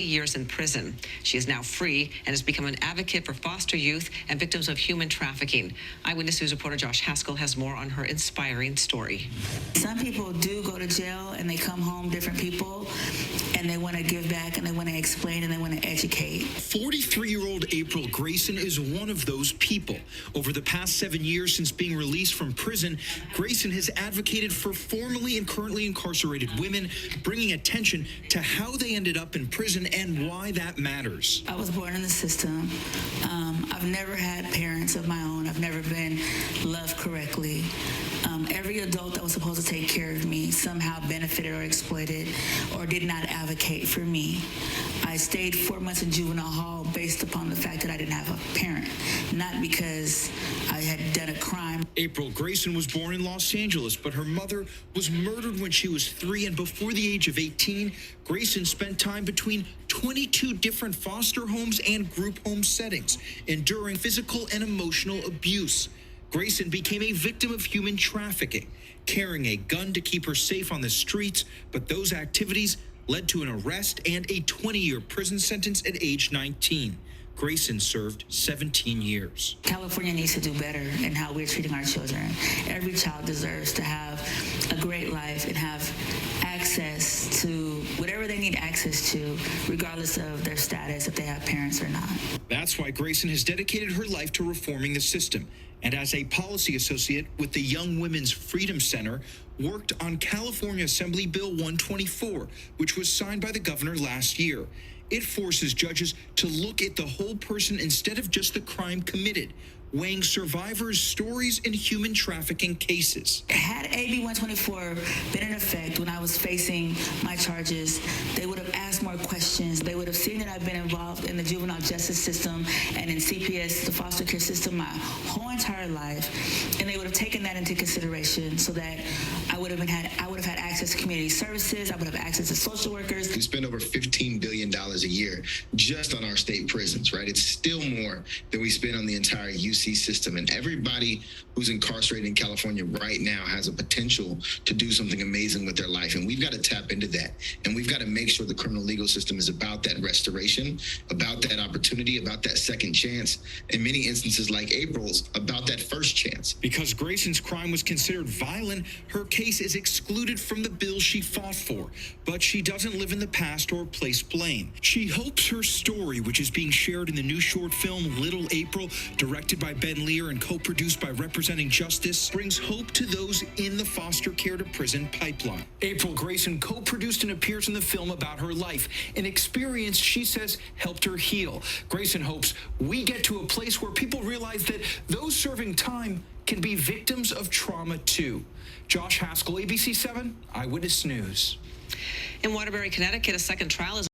years in prison. She is now free and has become an advocate for foster youth and victims of human trafficking. Eyewitness News reporter Josh Haskell has more on her inspiring story. Some people do go to jail and they come home different people, and they want to give back and they want to explain and they want to educate. 43-year-old April Grayson is one of those people. Over the past 7 years since being released from prison, Grayson has advocated for formerly and currently incarcerated women, bringing attention to how they ended up in prison and why that matters. I was born in the system. I've never had parents of my own. I've never been loved correctly. Every adult that was supposed to take care of me somehow benefited or exploited or did not advocate for me. I stayed 4 months in juvenile hall based upon the fact that I didn't have a parent, not because I had done a crime. April Grayson was born in Los Angeles, but her mother was murdered when she was 3, and before the age of 18, Grayson spent time between 22 different foster homes and group home settings, enduring physical and emotional abuse. Grayson became a victim of human trafficking, carrying a gun to keep her safe on the streets, but those activities led to an arrest and a 20-year prison sentence at age 19. Grayson served 17 years. California needs to do better in how we're treating our children. Every child deserves to have a great life and have access to whatever they need access to, regardless of their status, if they have parents or not. That's why Grayson has dedicated her life to reforming the system, and as a policy associate with the Young Women's Freedom Center, worked on California Assembly Bill 124, which was signed by the governor last year. It forces judges to look at the whole person instead of just the crime committed, weighing survivors' stories in human trafficking cases. Had AB 124 been in effect when I was facing my charges, they would have asked more questions. They would have seen that I've been involved in the juvenile justice system and in CPS, the foster care system, my whole entire life, and they would have taken that into consideration so that I would have had access to community services. I would have access to social workers. We spend over $15 billion a year just on our state prisons, right? It's still more than we spend on the entire UC system, and everybody who's incarcerated in California right now has a potential to do something amazing with their life, and we've got to tap into that, and we've got to make sure the criminal legal system is about that restoration, about that opportunity, about that second chance, in many instances like April's, about that first chance. Because Grayson's crime was considered violent, her case is excluded from the bill she fought for, but she doesn't live in the past or place blame. She hopes her story, which is being shared in the new short film Little April, directed by Ben Lear and co-produced by Representing Justice, brings hope to those in the foster care to prison pipeline. April Grayson co-produced and appears in the film about her life, an experience she says helped her heal. Grayson hopes we get to a place where people realize that those serving time can be victims of trauma too. Josh Haskell, ABC 7 Eyewitness News. In Waterbury, Connecticut, a second trial is